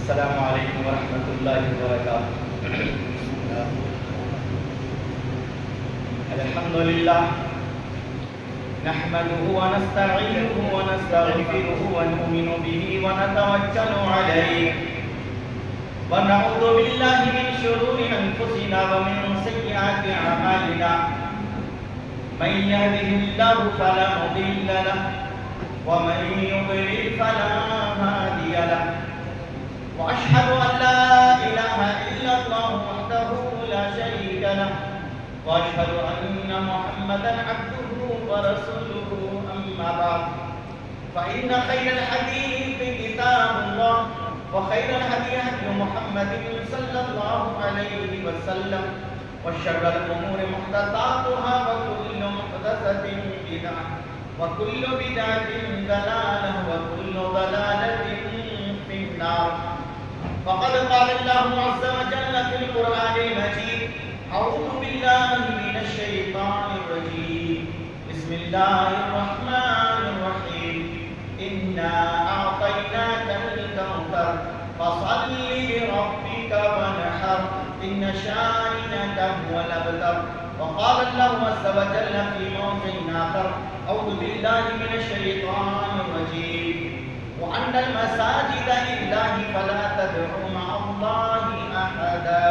السلام علیکم ورحمۃ اللہ وبرکاتہ۔ الحمد للہ نحمده ونستعینه ونستغفره ونؤمن به ونتوکل علیہ ونعوذ باللہ من شرور انفسنا ومن سیئات اعمالنا، من يهده الله فلا مضل له ومن يضلل فلا هادي له، وأشهد أن لا إله إلا الله وحده لا شريك له، وأشهد أن محمدا عبده ورسوله، أما بعد فإن خير الحديث كتاب الله، وخير الهدي هدي محمد صلى الله عليه وسلم، وشر الأمور محدثاتها، وكل محدثة بدعة، وكل بدعة ضلالة، وكل ضلالة في النار۔ فقد قال الله عز وجل في القرآن المجيد: أعوذ بالله من الشيطان الرجيم، بسم الله الرحمن الرحيم، إنا أعطيناك الكوثر فصل لربك وانحر إن شانئك هو الأبتر۔ وقال الله عز وجل في موضع آخر: أعوذ بالله من الشيطان الرجيم، وأن المساجد لله فلا تدعوا مع الله أحدا۔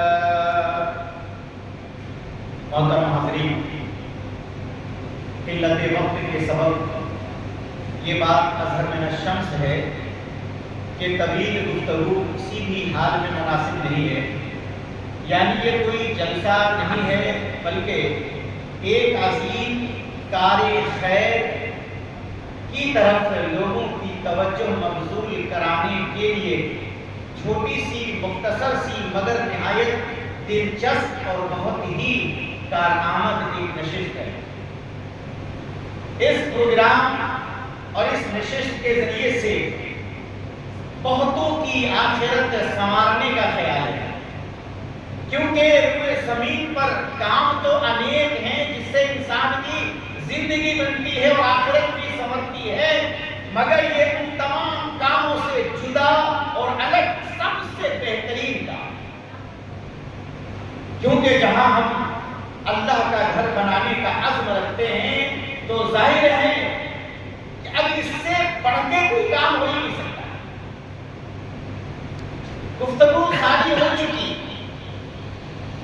محترم حاضرین، قلت وقت کے سبب یہ بات اظہر من الشمس ہے کہ طویل گفتگو کسی بھی حال میں مناسب نہیں ہے، یعنی یہ کوئی جلسہ نہیں ہے بلکہ ایک عظیم کار خیر کی طرف لوگوں کی توجہ مبذول کرانے کے لیے چھوٹی سی مختصر سی مگر نہایت دلچسپ اور بہت ہی کارآمد ایک نشست ہے۔ اس پروگرام اور اس نشست کے ذریعے سے بہتوں کی آخرت سنوارنے کا خیال ہے، کیونکہ روئے زمین پر کام تو انیک ہیں جس سے انسان کی زندگی بنتی ہے اور آخرت بھی سنورتی ہے، مگر یہ ان تمام کاموں سے جدا اور الگ سب سے بہترین کام، کیونکہ جہاں ہم اللہ کا گھر بنانے کا عزم رکھتے ہیں تو ظاہر ہے کہ اب اس سے بڑھ کے کوئی کام ہو ہی نہیں سکتا۔ گفتگو ساری ہو چکی،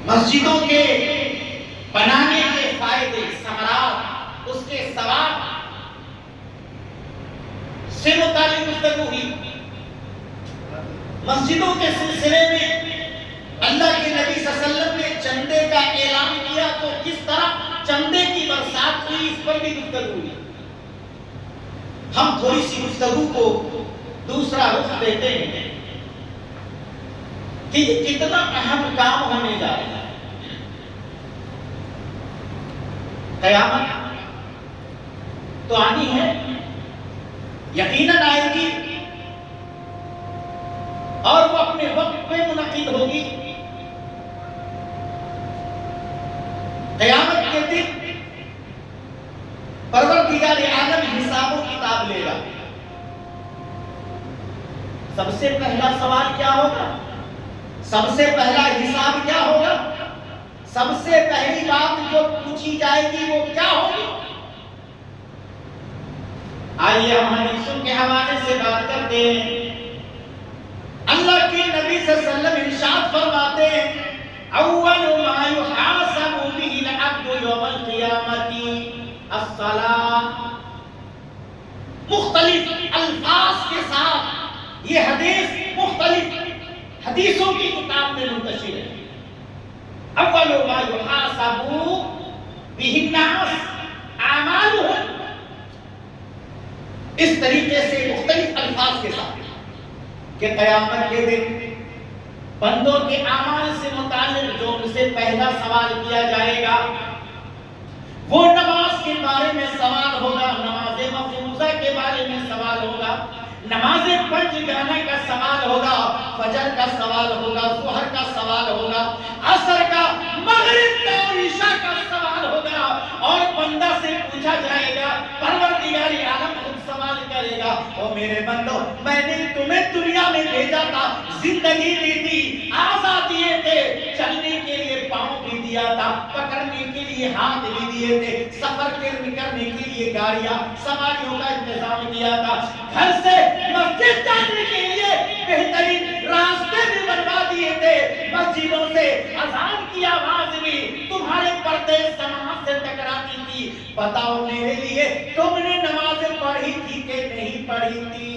مسجدوں کے بنانے کے فائدے، ثمرات، اس کے ثواب سے متعلق گفتگو ہوئی۔ مسجدوں کے سلسلے میں اللہ کے نبی صلی اللہ علیہ وسلم نے چندے کا اعلان کیا تو کس طرح چندے کی برسات ہوئی، اس پر بھی گفتگو ہوئی۔ ہم تھوڑی سی گفتگو کو دوسرا رخ دیتے ہیں کہ یہ کتنا اہم کام ہونے جا رہا ہے۔ قیامت تو آنی ہے، یقیناً آئے گی، اور وہ اپنے وقت میں منعقد ہوگی۔ قیامت کے دن پروردگار عالم حساب و کتاب لے گا۔ سب سے پہلا سوال کیا ہوگا؟ سب سے پہلا حساب کیا ہوگا؟ سب سے پہلی بات جو پوچھی جائے گی وہ کیا ہوگی؟ آئیے ہم حدیثوں کے حوالے سے بات کرتے ہیں۔ اللہ کے نبی صلی اللہ علیہ وسلم ارشاد فرماتے ہیں: اول ما يحاسب به العبد يوم القیامة الصلاة۔ مختلف الفاظ کے ساتھ یہ حدیث مختلف حدیثوں کی کتاب میں منتشر ہے۔ اول ما يحاسب به الناس اعمالهم، اس طریقے سے مختلف الفاظ کے ساتھ کہ قیامت کے دن بندوں کے اعمال سے متعلق جو ان سے پہلا سوال کیا جائے گا وہ نماز کے بارے میں سوال ہوگا، نماز مفروضہ کے بارے میں سوال ہوگا، نماز پنج گانے کا سوال ہوگا، فجر کا سوال ہوگا، ظہر کا سوال ہوگا، عصر کا، مغرب کا اور عشاء کا سوال ہوگا، اور بندہ سے پوچھا جائے گا، پروردگار عالم خود سوال کرے گا: او میرے بندو، میں نے تمہیں دنیا میں بھیجا تھا زندگی دی تھی، آزادی تھے، چلنے کے لیے پاؤں بھی دیا تھا، پکڑنے کے لیے ہاتھ بھی دیے تھے، سفر کرنے کے لیے گاڑیاں سواریوں کا انتظام کیا تھا، گھر سے مسجد جانے کے لیے بہترین راستے بھی بنوا دیے تھے، مسجدوں سے اذان کی آواز بھی تمہارے پردے سماج سے ٹکراتی تھی۔ بتاؤ میرے لیے تم نے نمازیں پڑھی تھی کہ نہیں پڑھی تھی؟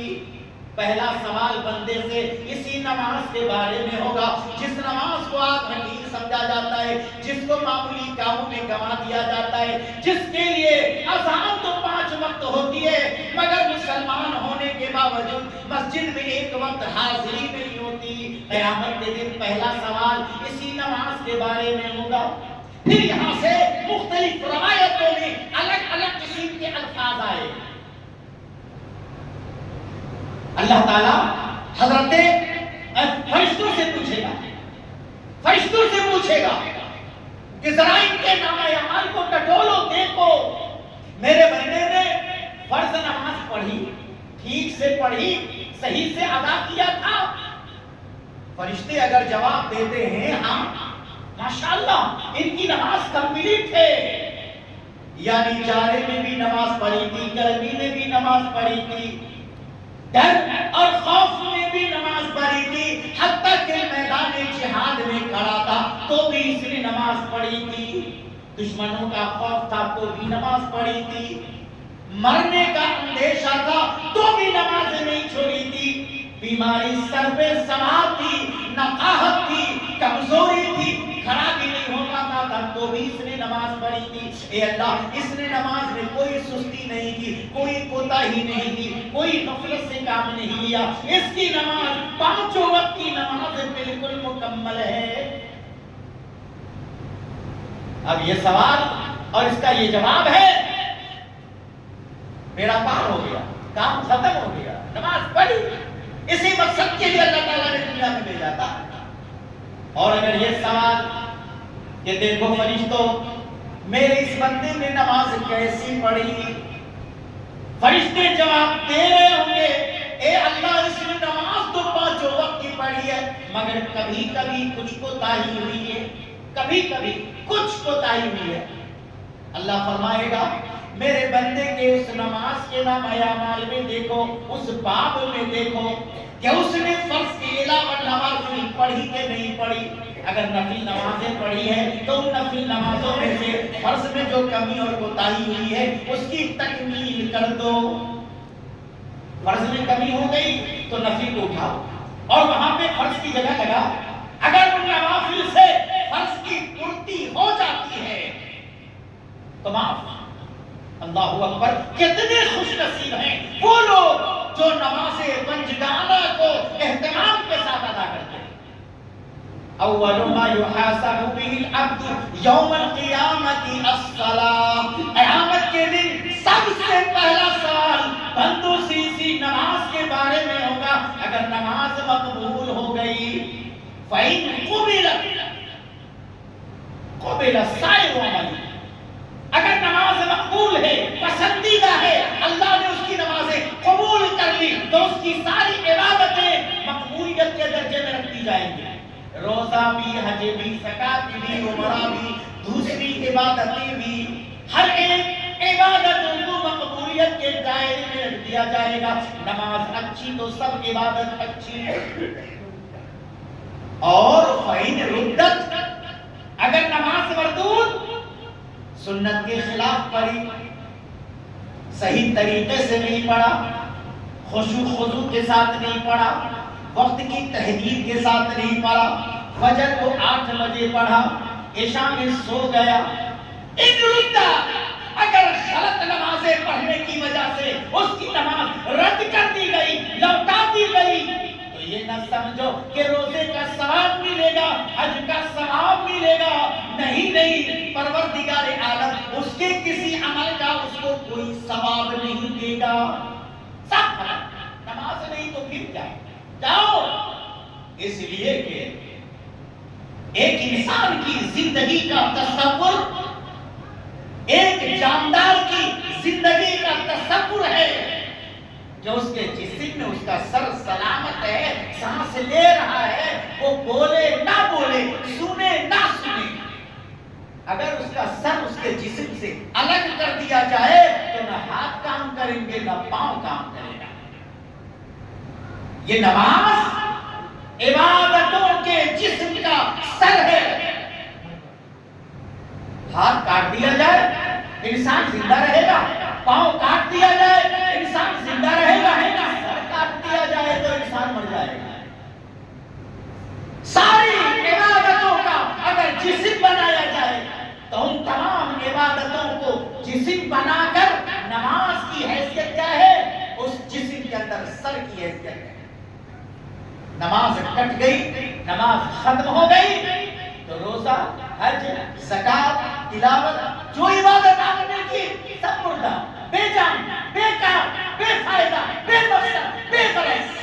پہلا سوال بندے سے اسی نماز کے بارے میں ہوگا، جس نماز کو آج حقیر سمجھا جاتا ہے، جس کو معمولی کاموں میں گنوا دیا جاتا ہے، جس کے لیے اذان تو 5 وقت ہوتی ہے مگر مسلمان ہونے کے باوجود مسجد میں ایک وقت حاضری نہیں ہوتی۔ قیامت کے دن پہلا سوال اسی نماز کے بارے میں ہوگا۔ پھر یہاں سے مختلف روایتوں میں الگ الگ قسم کے الفاظ آئے۔ اللہ تعالیٰ حضرت فرشتوں سے پوچھے گا، فرشتوں سے پوچھے گا کہ ذرا ان کے نامہ اعمال کو ٹٹولو، دیکھو میرے بندے نے فرض نماز پڑھی، ٹھیک سے پڑھی، صحیح سے ادا کیا تھا؟ فرشتے اگر جواب دیتے ہیں ہاں ماشاءاللہ ان کی نماز کمپلیٹ ہے، یعنی جارے میں بھی نماز پڑھی تھی، گرمی میں بھی نماز پڑھی تھی، ڈر اور خوف میں بھی نماز پڑھی تھی، حتیٰ کہ میدان جہاد میں کھڑا تھا تو بھی اس نے نماز پڑھی تھی، دشمنوں کا خوف تھا تو بھی نماز پڑھی تھی، مرنے کا اندیشہ تھا تو بھی نماز نہیں چھوڑی تھی، بیماری سر پہ سوار تھی، نقاہت تھی، کمزوری تھی، کھڑا بھی نہیں ہو پاتا تھا تو بھی اس نے نماز پڑھی تھی۔ اے اللہ، اس نے نماز میں کوئی سستی نہیں کی، کوئی کوتاہی نہیں کی، کوئی غفلت سے کام نہیں لیا، اس کی نماز 5 وقت کی نماز بالکل مکمل ہے۔ اب یہ سوال اور اس کا یہ جواب ہے، میرا پار ہو گیا، کام ختم ہو گیا، نماز پڑھی، اسی مقصد کے لیے اللہ تعالیٰ نے دنیا میں بھیجا تھا۔ اور اگر یہ سوال کہ دیکھو فرشتوں میرے اس بندے نے نماز کیسی پڑھی، فرشتے جواب دے رہے ہوں گے اے اللہ اس نے نماز تو 5 وقت کی پڑھی ہے مگر کبھی کبھی کچھ کوتاہی ہوئی ہے، کبھی کبھی کچھ کوتاہی ہوئی ہے۔ اللہ فرمائے گا میرے بندے کے اس نماز کے نامہ اعمال میں دیکھو، اس باب میں دیکھو کہ اس نے فرض کے علاوہ نماز پڑھی کہ نہیں پڑھی۔ اگر نفل نمازیں پڑھی ہیں تو ان نفل نمازوں میں سے فرض میں جو کمی اور کوتاہی ہوئی ہے اس کی تکمیل کر دو۔ فرض میں کمی ہو گئی تو نفل کو اٹھاؤ اور وہاں پہ فرض کی جگہ لگا۔ اگر ان نوافل سے فرض کی پورتی ہو جاتی ہے تو معاف۔ اللہ اکبر، کتنے خوش نصیب ہیں وہ لوگ جو نماز پنجگانہ کو اہتمام کے ساتھ ادا کرتے ہیں۔ اول ما يحاسب به العبد یوم القیامت الصلاۃ، قیامت کے دن سب سے پہلا سوال بندوں سے اسی نماز کے بارے میں ہوگا۔ اگر نماز مقبول ہو گئی فإن قبل سائر عمل، اگر نماز مقبول ہے، پسندیدہ ہے، اللہ نے اس کی نمازیں قبول کر لی تو اس کی ساری عبادتیں مقبولیت کے درجے میں رکھ دی جائیں گی۔ روزہ بھی، حج بھی، زکات بھی، عمرہ بھی، دوسری عبادتیں بھی، ہر ایک عبادت کو مقبولیت کے دائرے میں رکھ دیا جائے گا۔ نماز اچھی تو سب عبادت اچھی ہے۔ اور فَإِنْ رُدَّتْ، اگر نماز مردود، سنت کے خلاف پڑھی، صحیح طریقے سے نہیں پڑھا، خشوع خضوع کے ساتھ نہیں پڑھا، وقت کی تحدید کے ساتھ نہیں پڑھا، فجر کو 8 بجے پڑھا، عشاء میں سو گیا، ان رُدَّ، اگر غلط نمازیں پڑھنے کی وجہ سے اس کی نماز رد کر دی گئی، لوٹا دی گئی، تو یہ نہ سمجھو کہ روزے کا ثواب ملے گا، حج کا ثواب ملے گا، نہیں، پروردگار عالم اس کے کسی عمل کا اس کو کوئی ثواب نہیں دے گا۔ سب غلط، نماز نہیں تو پھر کیا؟ جاؤ، اس لیے کہ ایک انسان کی زندگی کا تصور، ایک جاندار کی زندگی کا تصور ہے کہ اس کے جسم میں اس کا سر سلامت ہے، سانس لے رہا ہے، وہ بولے نہ بولے، سنے نہ سنے، اگر اس کا سر اس کے جسم سے الگ کر دیا جائے تو نہ ہاتھ کام کریں گے نہ پاؤں کام کرے گا۔ یہ نماز عبادتوں کے جسم کا سر ہے۔ ہاتھ کاٹ دیا جائے انسان زندہ رہے گا، پاؤں کاٹ دیا جائے انسان زندہ رہے گا، سر کاٹ دیا جائے تو انسان مر جائے گا۔ ساری عبادتوں کا اگر جسم بنایا جائے تو ان تمام عبادتوں کو جسم بنا کر نماز کی حیثیت کیا ہے؟ اس جسم کے اندر سر کی حیثیت ہے۔ نماز کٹ گئی، نماز ختم ہو گئی تو روزہ، حج، زکات، تلاوت، جو عبادت آپ نے کی سب مردہ، بے جان، بیکار، بے فائدہ، بے مقصد، بے غرض۔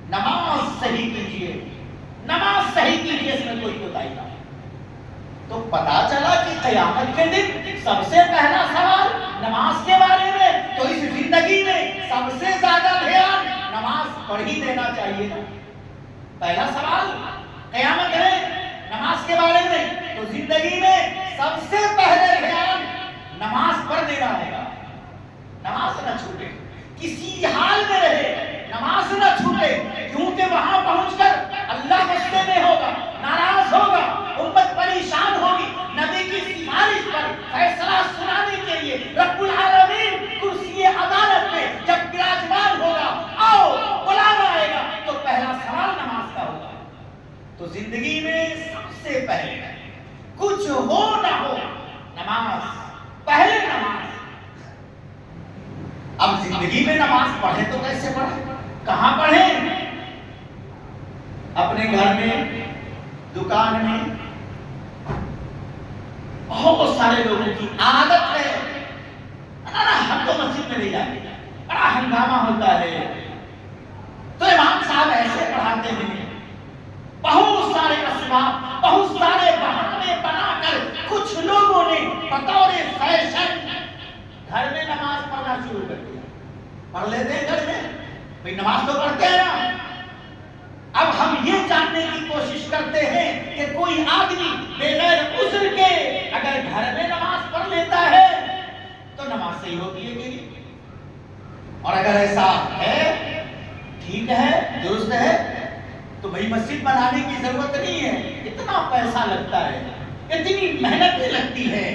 نماز صحیح کیجیے، نماز صحیح کیجیے، اس میں کوئی کوتاہی نہ۔ تو پتا چلا کہ قیامت کے دن سب سے پہلا سوال نماز کے بارے میں، تو اس زندگی میں سب سے زیادہ دھیان نماز پڑھ ہی دینا چاہیے نا۔ پہلا سوال قیامت ہے نماز کے بارے میں، تو زندگی میں سب سے پہلے دھیان نماز پڑھ دینا ہوگا۔ نماز نہ چھوٹے، کسی حال میں رہے نماز نہ چھوٹے، کیونکہ وہاں پہنچ کر اللہ غصے میں ہوگا، ناراض ہوگا، امت پریشان ہوگی۔ نبی کی سفارش پر فیصلہ سنانے کے لیے رب العالمین کرسی عدالت میں جب براجمان ہوگا، آؤ بلانا آئے گا، تو پہلا سوال نماز کا ہوگا۔ تو زندگی میں سب سے پہلے کچھ ہو نہ ہو نماز، پہلے نماز۔ اب زندگی میں نماز پڑھیں تو کیسے پڑھیں؟ کہاں پڑھیں؟ اپنے گھر میں، دکان میں۔ بہت سارے لوگوں کی عادت ہے ہم تو مسجد میں نہیں جاتے، بڑا ہنگامہ ہوتا ہے تو امام صاحب ایسے پڑھاتے ہیں۔ بہت سارے اسباب، بہت سارے بہانے بنا کر کچھ لوگوں نے بطور فیشن گھر میں نماز پڑھنا شروع کر دیا۔ پڑھ لیتے ہیں گھر میں، بھئی نماز تو پڑھتے ہیں نا۔ اب ہم یہ جاننے کی کوشش کرتے ہیں کہ کوئی آدمی بغیر عذر کے اگر گھر میں نماز پڑھ لیتا ہے تو نماز صحیح ہوتی ہے کہ نہیں؟ اور اگر ایسا ہے، ٹھیک ہے، درست ہے، تو بھئی مسجد بنانے کی ضرورت نہیں ہے، اتنا پیسہ لگتا ہے، اتنی محنت لگتی ہے،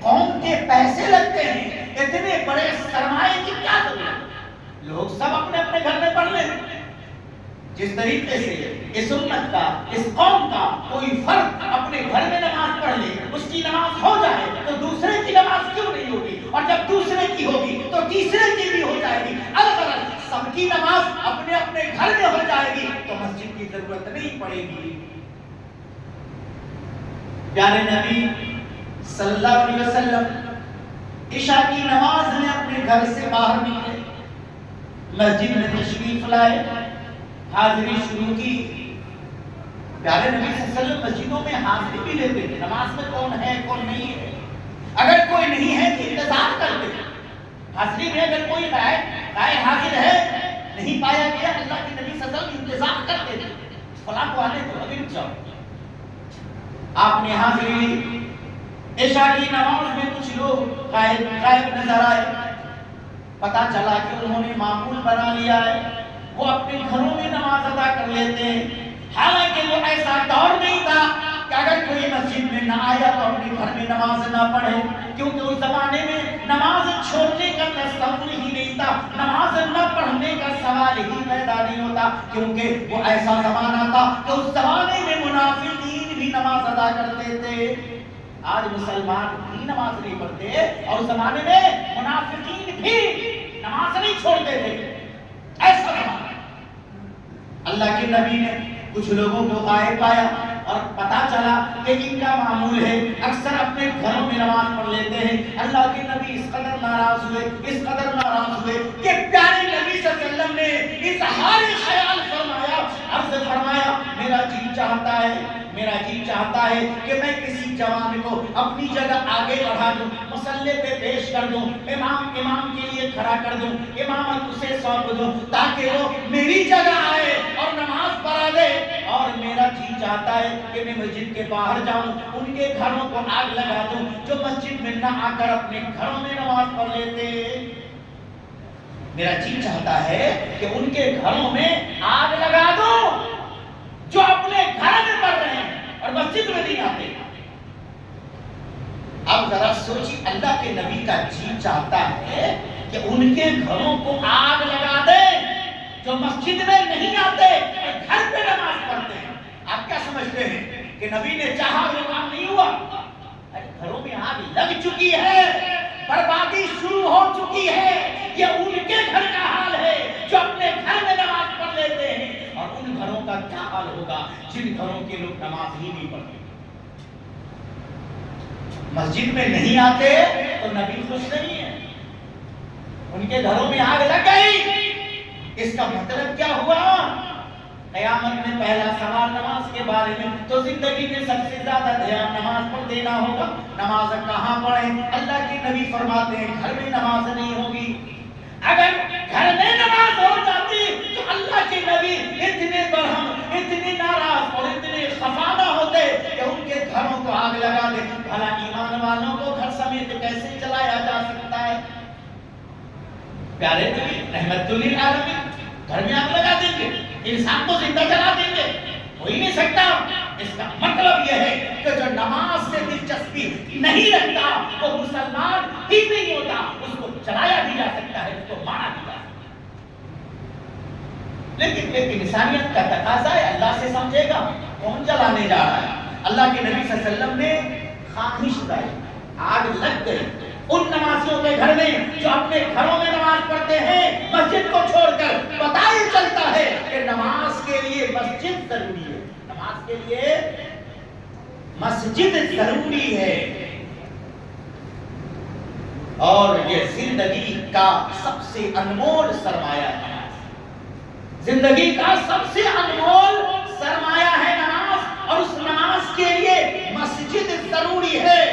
قوم کے پیسے لگتے ہیں، اتنے بڑے سرمایے کی کیا ضرورت؟ لوگ سب اپنے اپنے گھر میں پڑھ لیں۔ جس طریقے سے اس امت کا، اس قوم کا کوئی فرد اپنے گھر میں نماز پڑھ لے، اس کی نماز ہو جائے تو دوسرے کی نماز کیوں نہیں ہوگی؟ اور جب دوسرے کی ہوگی تو تیسرے کی بھی ہو جائے گی۔ الغرض سب کی نماز اپنے اپنے گھر میں ہو جائے گی تو مسجد کی ضرورت نہیں پڑے گی۔ پیارے نبی صلی اللہ علیہ وسلم عشاء کی نماز میں اپنے گھر سے باہر نکلے، مسجد میں تشریف لائے، حاضری شروع کی۔ پیارے نبی صلی اللہ علیہ وسلم مسجدوں میں حاضری بھی لیتے تھے، نماز میں کون ہے کون نہیں ہے، اگر کوئی نہیں ہے تو انتظار کرتے تھے۔ حاضری میں اگر کوئی غائب حاضر ہے، نہیں پایا گیا، اللہ کے نبی صلی اللہ علیہ وسلم انتظار کرتے تھے، فلاں کو آنے دو، ابھی رک جاؤ۔ آپ نے حاضری لی، عشاء کی نماز میں کچھ لوگ غائب نظر آئے، پتا چلا کہ انہوں نے معمول بنا لیا ہے، وہ اپنے گھروں میں نماز ادا کر لیتے ہیں۔ حالانکہ وہ ایسا دور نہیں تھا کہ اگر کوئی مسجد میں نہ آیا تو اپنے گھر میں نماز نہ پڑھے، کیونکہ اس زمانے میں نماز چھوڑنے کا تصور ہی نہیں تھا، نماز نہ پڑھنے کا سوال ہی پیدا نہیں ہوتا، کیونکہ وہ ایسا زمانہ تھا کہ اس زمانے میں منافقین بھی نماز ادا کرتے تھے۔ آج مسلمان بھی نماز نہیں پڑھتے اور اس زمانے میں منافقین بھی نماز نہیں چھوڑتے تھے، ایسا زمانہ۔ اللہ کے نبی نے کچھ لوگوں کو غائب پایا اور پتا چلا کہ ان کا معمول ہے اکثر اپنے گھروں میں نماز پڑھ لیتے ہیں۔ اللہ کے نبی اس قدر ناراض ہوئے کہ پیارے نبی صلی اللہ علیہ وسلم نے اظہار خیال فرمایا، عرض فرمایا میرا جی چاہتا ہے میرا جی چاہتا ہے کہ میں کسی جوان کو اپنی جگہ آگے بڑھا دوں، مصلی پہ پیش کر دوں، امام کے لیے کھڑا کر دوں، امامت اسے سونپ دوں تاکہ وہ میری جگہ آئے اور نماز پڑھا دے۔ اور میرا جی چاہتا ہے کہ میں مسجد کے باہر جاؤں، ان کے گھروں کو آگ لگا دوں جو مسجد میں نہ آ کر اپنے گھروں میں نماز پڑھ لیتے۔ میرا جی چاہتا ہے کہ ان کے گھروں میں آگ لگا دوں جو اپنے گھر میں پڑھ رہے ہیں اور مسجد میں نہیں آتے۔ اب ذرا سوچی، اللہ کے نبی کا جی چاہتا ہے کہ ان کے گھروں کو آگ لگا دے جو مسجد میں نہیں آتے اور گھر پہ نماز پڑھتے ہیں۔ آپ کیا سمجھتے ہیں کہ نبی نے چاہا وہ کام نہیں ہوا؟ گھروں میں آگ لگ چکی ہے، بربادی شروع ہو چکی ہے۔ یہ ان کے گھر کا حال ہے جو اپنے گھر میں نماز پڑھ لیتے ہیں، اور ان گھروں کا کیا حال ہوگا جن گھروں کے لوگ نماز ہی نہیں پڑھتے، مسجد میں نہیں آتے تو نبی خوش نہیں ہے، ان کے گھروں میں آگ لگ گئی۔ اس کا مطلب کیا ہوا؟ قیامت میں پہلا سوال نماز کے بارے میں، تو زندگی میں سب سے زیادہ دھیان نماز پر دینا ہوگا۔ نماز کہاں پڑھیں؟ اللہ کے نبی فرماتے ہیں گھر میں نماز نہیں ہوگی۔ اگر گھر میں نماز ہو جاتی تو اللہ کے نبی اتنے برہم، اتنے ناراض اور اتنے خفا نہ ہوتے کہ ان کے گھروں کو آگ لگا دے۔ بھلا ایمان والوں کو گھر سمیت کیسے جلایا جا سکتا ہے؟ پیارے نبی رحمت للعالمین گھر میں آگ لگا دیں گے، انسان کو زندہ جلا دیں گے؟ ہو ہی نہیں سکتا۔ اس کا مطلب یہ ہے کہ جو نماز سے دلچسپی نہیں رکھتا وہ مسلمان ہی نہیں ہوتا، اس کو جلایا بھی جا سکتا ہے، اس کو مارا بھی جا سکتا ہے۔ لیکن انسانیت کا تقاضا ہے، اللہ سے سمجھے گا کون جلانے جا رہا ہے؟ اللہ کے نبی صلی اللہ علیہ وسلم نے خاموش رہے، آگ لگ گئی ان نمازیوں کے گھر میں جو اپنے گھروں میں نماز پڑھتے ہیں، مسجد کو چھوڑ کر۔ پتہ ہی چلتا ہے کہ نماز کے لیے مسجد ضروری ہے، نماز کے لیے مسجد ضروری ہے۔ اور یہ زندگی کا سب سے انمول سرمایہ ہے، زندگی کا سب سے انمول سرمایہ ہے نماز، اور اس نماز کے لیے مسجد ضروری ہے۔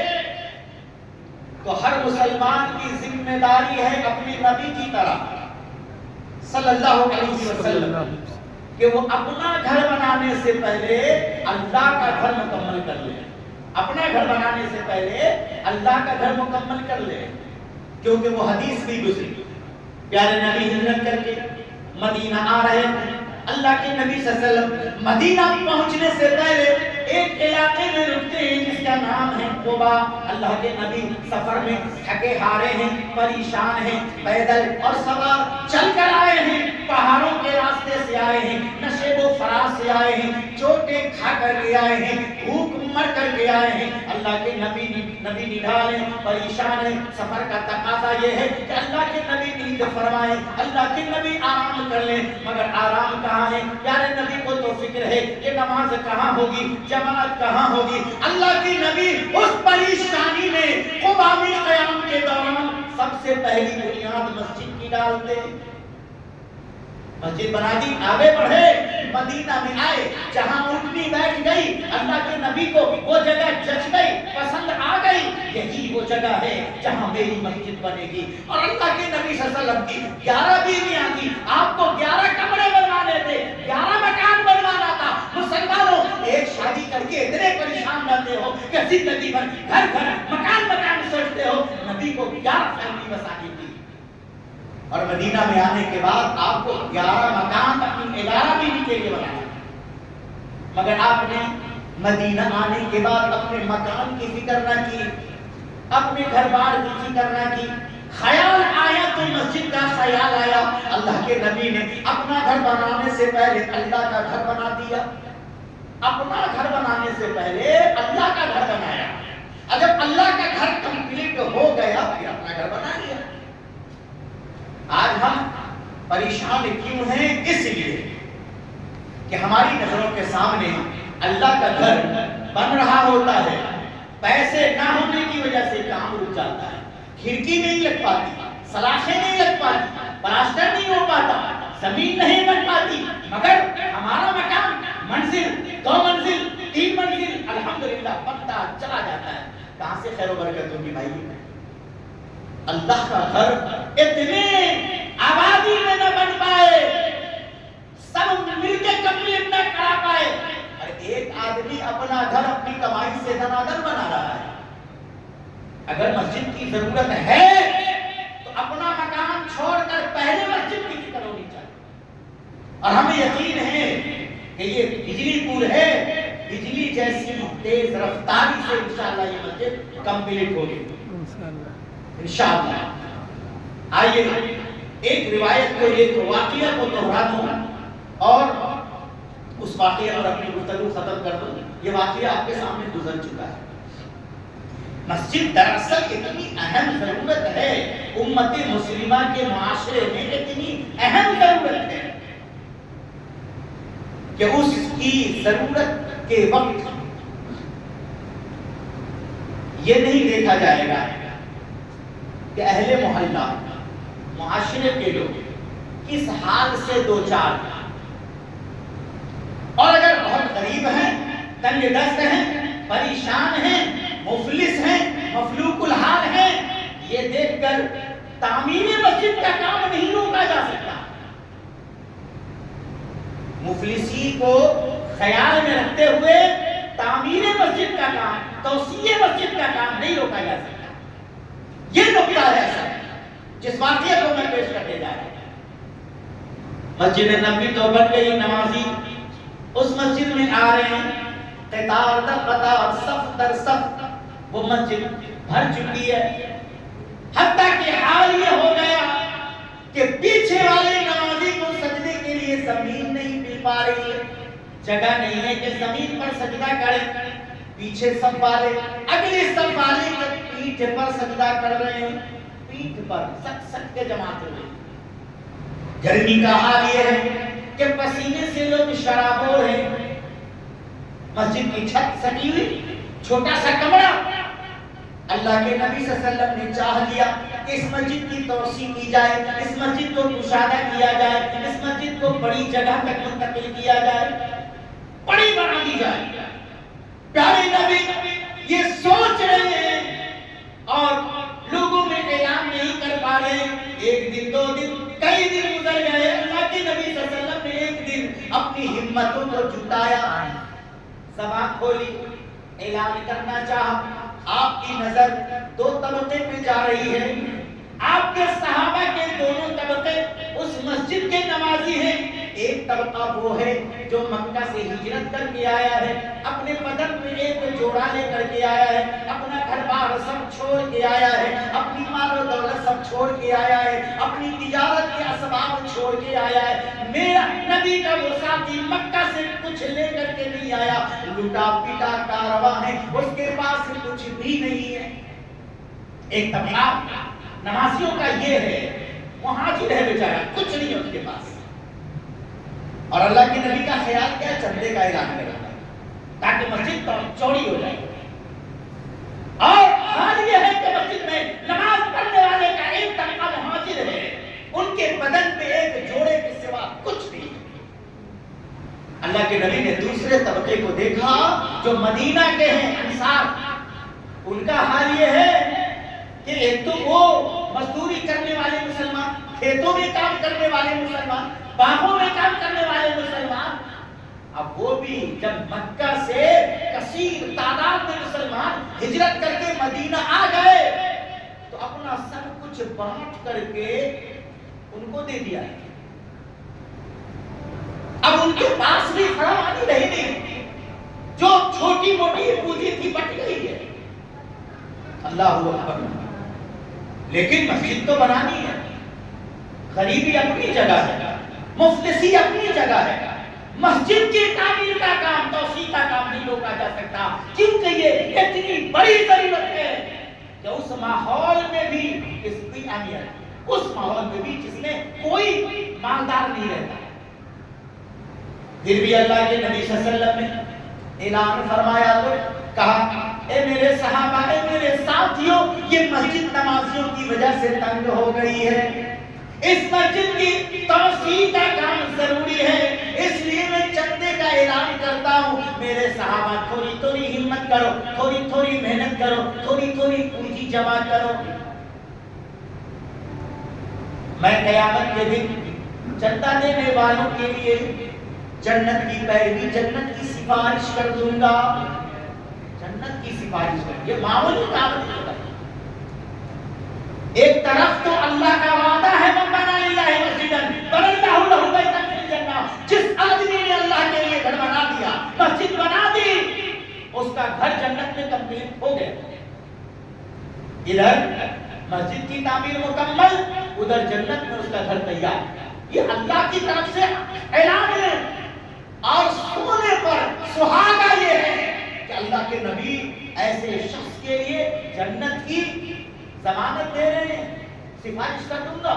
تو ہر مسلمان کی ذمہ داری ہے اپنے نبی کی طرح صلی اللہ علیہ وسلم کہ وہ اپنا گھر بنانے سے پہلے اللہ کا گھر مکمل کر لے، اپنا گھر بنانے سے پہلے اللہ کا گھر مکمل کر لے، کیونکہ وہ حدیث بھی گزری، پیارے نبی ہجرت کر کے مدینہ آ رہے تھے۔ اللہ کے نبی صلی اللہ علیہ وسلم مدینہ پہنچنے سے پہلے ایک علاقے میں رکتے ہیں جس کا نام ہے قبا۔ اللہ کے نبی سفر میں تھکے ہارے ہیں، پریشان ہیں، پیدل اور سوار چل کر آئے ہیں، پہاڑوں کے راستے سے آئے ہیں، نشیب و فراز سے آئے ہیں، چوٹیں کھا کر کے آئے ہیں، بھوک مر کر کے آئے ہیں۔ اللہ کے نبی نڈھال ہیں، پریشان ہیں۔ سفر کا تقاضا یہ ہے کہ اللہ کے نبی نیند فرمائیں، اللہ کے نبی آرام کر لیں، مگر آرام کہاں ہے؟ پیارے نبی کو تو فکر ہے کہ نماز کہاں ہوگی، جماعت کہاں ہوگی۔ اللہ کے نبی اس پریشانی میں قبا میں قیام کے دوران سب سے پہلی بنیاد مسجد کی ڈالتے، مسجد بنا دی، آگے بڑھے، مدینہ میں آئے، جہاں اونٹنی بیٹھ گئی، اللہ کے نبی کو وہ جگہ جچ گئی، پسند آ گئی، یہی وہ جگہ ہے جہاں میری مسجد بنے گی۔ اور اللہ کے نبی صلی اللہ علیہ وسلم کی 11 بیویاں تھیں، آپ کو 11 کمرے بنوانے تھے، 11 مکان بنوانا تھا۔ مسلمانوں، ایک شادی کر کے اتنے پریشان رہتے ہو کہ زندگی بھر گھر گھر مکان مکان سوچتے ہو، نبی کو 11 فیملی بسانی تھی، اور مدینہ میں آنے کے بعد آپ کو 11 مکان اپنی 11 بیوی کے لیے بنایا، مگر آپ نے مدینہ آنے کے بعد اپنے مکان کی فکر نہ کی، اپنے گھر بار کی فکر نہ کی۔ خیال آیا تو مسجد کا خیال آیا، اللہ کے نبی نے اپنا گھر بنانے سے پہلے اللہ کا گھر بنا دیا، اپنا گھر بنانے سے پہلے اللہ کا گھر بنایا، اور جب اللہ کا گھر کمپلیٹ ہو گیا پھر اپنا گھر بنا لیا۔ آج ہم پریشان کیوں ہیں؟ اس لیے کہ ہماری نظروں کے سامنے اللہ کا گھر بن رہا ہوتا ہے، پیسے نہ ہونے کی وجہ سے کام رک جاتا ہے، کھڑکی نہیں لگ پاتی، سلاخیں نہیں لگ پاتی، پلاسٹر نہیں ہو پاتا، زمین نہیں بن پاتی، مگر ہمارا مکان منزل 2 منزل 3 منزل کہاں سے خیر و برکت ہوگی بھائی؟ اللہ کا گھر اتنے آبادی میں نہ بن پائے، سب مل کے کمپلیٹ نہ کرا پائے، اور ایک آدمی اپنا گھر اپنی کمائی سے دنادر بنا رہا ہے۔ اگر مسجد کی ضرورت ہے تو اپنا مکان چھوڑ کر پہلے مسجد کی فکر ہونی چاہیے۔ اور ہمیں یقین ہے کہ یہ بجلی پور ہے، بجلی جیسی تیز رفتاری سے انشاءاللہ یہ مسجد کمپلیٹ ہوگی انشاءاللہ۔ آئیے ایک روایت کو، ایک واقعہ کو دہرا دوں اور اس واقعہ پر اپنی گفتگو ختم کر دوں۔ یہ واقعہ آپ کے سامنے گزر چکا ہے۔ مسجد دراصل اتنی اہم ضرورت ہے امت مسلمہ کے معاشرے میں، اتنی اہم ضرورت ہے کہ اس کی ضرورت کے وقت یہ نہیں دیکھا جائے گا کہ اہل محلہ معاشرے کے لوگ کس حال سے دو چار، اور اگر بہت غریب ہیں، تنگ دست ہیں، پریشان ہیں، مفلس ہیں، مفلوق الحال ہیں، یہ دیکھ کر تعمیر مسجد کا کام نہیں روکا جا سکتا۔ مفلسی کو خیال میں رکھتے ہوئے تعمیر مسجد کا کام، توسیع مسجد کا کام نہیں روکا جا سکتا۔ یہ نقطہ ہے جس واقعے کو میں پیش کرنے جا رہا ہوں۔ مسجد نبوی تو بن گئی، نمازی اس مسجد میں آ رہے ہیں، قطار در قطار، صف در صف، وہ مسجد بھر چکی ہے، حتیٰ کہ حال یہ ہو گیا کہ پیچھے والے نمازی کو سجدے کے لیے زمین نہیں مل پا رہی ہے، جگہ نہیں ہے کہ زمین پر سجدہ کرے۔ پیچھے سب والے، اگلے سب والے پیٹھ پر سجدہ کر رہے ہیں، پیٹھ پر سک سک کے جماعت ہوئے۔ گرمی کا حال یہ ہے کہ پسینے سے لوگ شرابور ہیں۔ مسجد کی چھت سٹی ہوئی، چھوٹا سا کمرہ۔ اللہ کے نبی صلی اللہ علیہ وسلم نے چاہ لیا کہ اس مسجد کی توسیع کی جائے، اس مسجد کو کشادہ کیا جائے، اس مسجد کو بڑی جگہ تک منتقل کیا جائے، بڑی بنا دی جائے۔ پیارے نبی یہ سوچ رہے ہیں اور لوگوں میں اعلان نہیں کر پا رہے۔ ایک دن، دو دن، کئی دن گزر گئے۔ اللہ کے نبی صلی اللہ علیہ وسلم نے ایک دن اپنی ہمتوں کو جٹایا، زبان کھولی، اعلان کرنا چاہا۔ آپ کی نظر دو طبقے پہ جا رہی ہے۔ آپ کے صحابہ کے دونوں طبقے اس مسجد کے نمازی ہیں۔ ایک طبقہ وہ ہے جو مکہ سے ہجرت کر کے آیا ہے، اپنے بدن میں ایک جوڑا لے کر کے آیا ہے، اپنا گھر بار سب چھوڑ کے آیا ہے، اپنی مال و دولت سب چھوڑ کے آیا ہے، اپنی تجارت کے اسباب چھوڑ کے آیا ہے۔ میرا نبی کا وہ ساتھی مکہ سے کچھ لے کر کے نہیں آیا، لوٹا پیٹا کارواں ہے، اس کے پاس کچھ بھی نہیں ہے۔ ایک طبقہ نمازیوں کا یہ ہے، وہ حاجر ہے بیچارہ، کچھ نہیں ہے اس کے پاس۔ اور اللہ کے نبی کا خیال کیا؟ چندے کا اعلان کرنا تاکہ مسجد چوڑی ہو جائے۔ اور حال یہ ہے کہ مسجد میں نماز پڑھنے والے کا ایک طبقہ مہاجر ہے، ان کے بدن پہ ایک جوڑے کے سوا کچھ نہیں۔ اللہ کے نبی نے دوسرے طبقے کو دیکھا جو مدینہ کے ہیں، انصار۔ ان کا حال یہ ہے کہ ایک تو وہ مزدوری کرنے والے مسلمان، کھیتوں میں کام کرنے والے مسلمان، باغوں میں کام کرنے والے مسلمان، اب وہ بھی جب مکہ سے کثیر تعداد میں مسلمان ہجرت کر کے مدینہ آ گئے تو اپنا سب کچھ بانٹ کر کے ان کو دے دیا۔ اب ان کے پاس بھی فراوانی رہی نہیں، جو چھوٹی موٹی پونجی تھی بٹ گئی ہے۔ اللہ اکبر۔ لیکن مسجد تو بنانی ہے، غریبی اپنی جگہ ہے، مفلسی اپنی جگہ ہے۔ مسجد کی تعمیر کا کام، توسیع کا کام نہیں روکا جا سکتا، کیونکہ یہ اتنی بڑی ضرورت ہے کہ اس ماحول میں بھی اس کی اہمیت، اس ماحول میں بھی جس میں کوئی مالدار نہیں رہتا۔ پھر بھی اللہ کے نبی صلی اللہ علیہ وسلم نے اعلان فرمایا تو کہا، اے میرے صحابہ، اے میرے ساتھیوں، یہ مسجد نمازیوں کی وجہ سے تنگ ہو گئی ہے، اس مسجد کی توسیع کا کام ضروری ہے، اس لیے میں چندے کا اعلان کرتا ہوں۔ میرے صحابہ تھوڑی تھوڑی ہمت کرو، تھوڑی تھوڑی محنت کرو, تھوڑی تھوڑی پونجی جمع کرو. میں قیامت کے دن چندہ دینے والوں کے لیے جنت کی پیروی, جنت کی سفارش کر دوں گا. جنت کی سفارش کر, یہ معمولی کام نہیں ہوتا. ایک طرف تو اللہ کا وعدہ ہے من بنا للہ مسجدا بنى اللہ لہ بیتا فی الجنہ, جس آدمی نے اللہ کے لیے گھر بنا دیا, مسجد بنا دی, اس کا گھر جنت میں کمپلیٹ ہو گیا. ادھر مسجد کی تعمیر مکمل, ادھر جنت میں اس کا گھر تیار. یہ اللہ کی طرف سے اعلان ہے. اور سونے پر سہاگا یہ ہے کہ اللہ کے نبی ایسے شخص کے لیے جنت کی ضمانت دے رہے ہیں, سفارش کر دوں گا.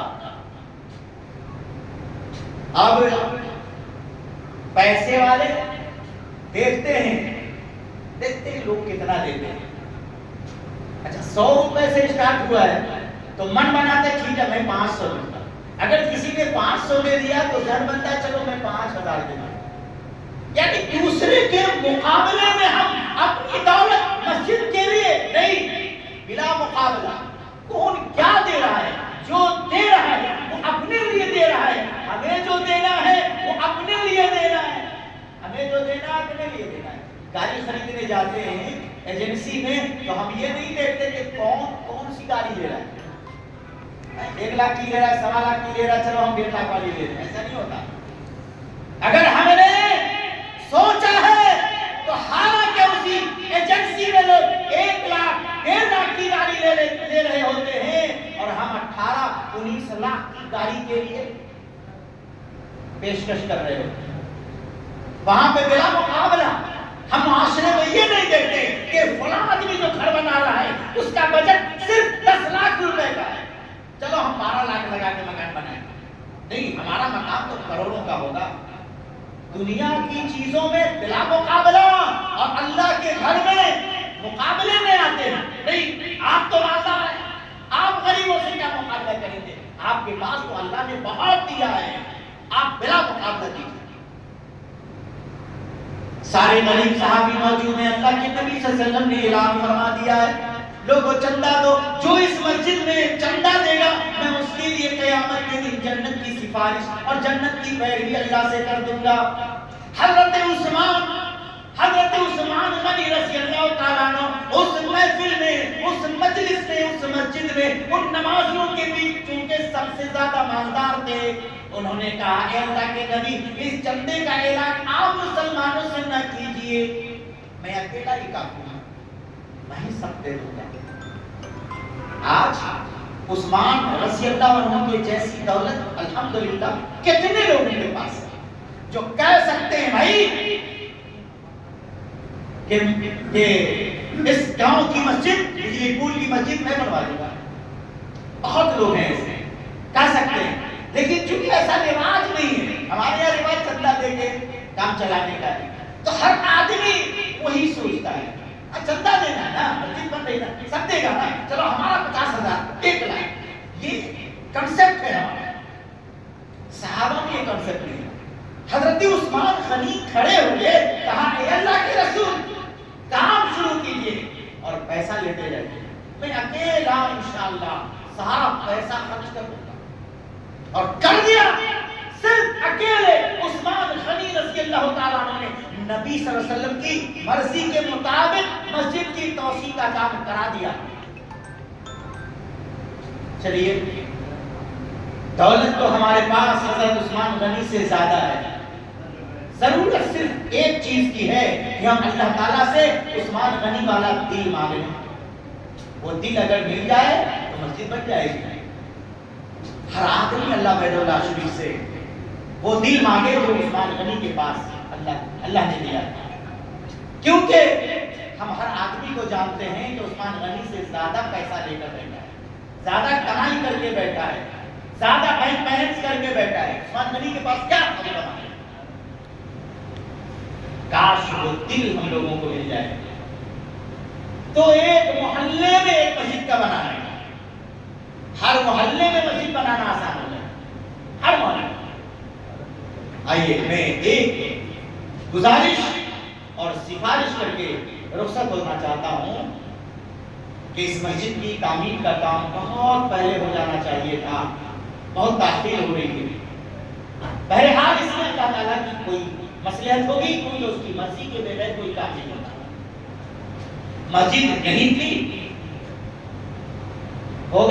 اب پیسے والے دیکھتے ہیں لوگ کتنا دیتے ہیں. اچھا 100 روپے سے اسٹارٹ ہوا ہے تو من بناتے ٹھیک ہے میں 500 دوں گا. اگر کسی نے 500 دے دیا تو ذہن بنتا ہے چلو میں 5000 دے دوں. یعنی دوسرے کے مقابلے میں ہم اپنی دولت مسجد کے لیے نہیں, بلا مقابلہ. کون کیا دے رہا ہے, جو دے رہا ہے وہ اپنے لیے دے رہا ہے. ہمیں جو دینا ہے وہ اپنے لیے دینا ہے, ہمیں جو دینا ہے اپنے لیے دینا ہے. گاڑی خریدنے جاتے ہیں ایجنسی میں تو ہم یہ نہیں دیکھتے کہ کون سی گاڑی لے رہا ہے, 1 لاکھ کی لے رہا ہے, 1.25 لاکھ کی لے رہا ہے, چلو ہم 1.5 لاکھ والی لے رہے ہیں. ایسا نہیں ہوتا. اگر ہم نے سوچا ہے تو حالانکہ اسی ایجنسی میں لوگ 1 لاکھ 1.5 لاکھ کی گاڑی لے رہے ہوتے ہیں اور ہم 18-19 لاکھ کی گاڑی کے لیے پیشکش کر رہے ہوتے ہیں. وہاں پہ بلا مقابلہ ہم معاشرے میں یہ نہیں دیکھتے کہ فلاں آدمی جو گھر بنا رہا ہے اس کا بجٹ صرف 10 لاکھ روپے کا ہے, چلو ہم 12 لاکھ لگا کے مکان بنائیں. نہیں, ہمارا مقام تو کروڑوں کا ہوگا. دنیا کی چیزوں میں بلا مقابلہ اور اللہ کے گھر میں مقابلے میں آتے ہیں. نہیں, آپ تو مالدار ہیں, آپ غریبوں سے کیا مقابلہ کریں گے, آپ کے پاس تو اللہ نے بہت دیا ہے, آپ بلا مقابلہ دیجیے. سارے غریب صحابی موجود ہیں. اللہ کے نبی صلی اللہ علیہ وسلم نے اعلان فرما دیا ہے لوگوں چندہ دو, جو اس مسجد میں چندہ دے گا میں اس کے لیے قیامت کے دن جنت کی سفارش اور جنت کی پیروی اللہ سے کر دوں گا. حضرت عثمان غنی رضی اللہ تعالیٰ عنہ اس محفل میں, اس مجلس میں, اس مسجد میں ان نمازیوں کے بیچ چونکہ سب سے زیادہ مالدار تھے, انہوں نے کہا اے اللہ کے نبی اس چندے کا اعلان آپ مسلمانوں سے نہ کیجئے, میں اکیلا ہی کافی ہوں, میں ہی سب دے دوں گا. آج عثمان رضی اللہ عنہ کے جیسی دولت الحمدللہ کتنے لوگوں کے پاس ہے جو کہہ سکتے ہیں بھائی کہ اس گاؤں کی مسجد, بجلی پول کی مسجد میں بنوا دوں گا. بہت لوگ ہیں ایسے کہہ سکتے ہیں, لیکن چونکہ ایسا رواج نہیں ہے. ہمارے یہاں رواج چندہ دے کے کام چلانے کا ہے, تو ہر آدمی وہی سوچتا ہے چندہ دینا ہے نا, مسجد بن رہی نا, سب دے گا نا, چلو ہمارا 50,000 1 لاکھ. یہ کنسپٹ ہے ہمارا. صحابہ میں یہ کنسپٹ نہیں ہے. حضرت عثمان غنی کھڑے ہوئے, کہا اے اللہ کے رسول کام شروع کیجئے اور پیسہ لیتے جائیے, میں اکیلا انشاءاللہ سارا پیسہ خرچ کر دوں گا. اور کر دیا. صرف اکیلے عثمان غنی رضی اللہ تعالیٰ عنہ نے نبی صلی اللہ علیہ وسلم کی مرضی کے مطابق مسجد کی توسیع کا کام کرا دیا. چلیے, دولت تو ہمارے پاس حضرت عثمان غنی سے زیادہ ہے. ضرورت صرف ایک چیز کی ہے کہ ہم اللہ تعالیٰ سے عثمان غنی والا دل مانگیں. وہ دل اگر مل جائے تو مسجد بن جائے گی. ہر آدمی اللہ بیت اللہ شریف سے وہ دل مانگے جو عثمان غنی کے پاس اللہ نے دیا. کیونکہ ہم ہر آدمی کو جانتے ہیں کہ عثمان غنی سے زیادہ پیسہ لے کر بیٹھا ہے, زیادہ کمائی کر کے بیٹھا ہے, زیادہ بینک بیلنس کر کے بیٹھا ہے. عثمان غنی کے پاس کیا ہے؟ کاش وہ دل ہم لوگوں کو مل جائے تو ایک محلے میں ایک مسجد کا بنانا ہے. ہر محلے میں مسجد بنانا آسان ہو جائے, ہر محلے. آئیے میں ایک گزارش اور سفارش کر کے رخصت ہونا چاہتا ہوں. کہ اس مسجد کی تعمیر کا کام بہت پہلے ہو جانا چاہیے تھا، بہت تاخیر ہو رہی ہے۔ بہرحال اس میں اللہ تعالیٰ کی کوئی مصلحت ہوگی، کوئی اس کی مرضی کے بغیر کوئی کام نہیں ہوتا۔ مسجد نہیں تھی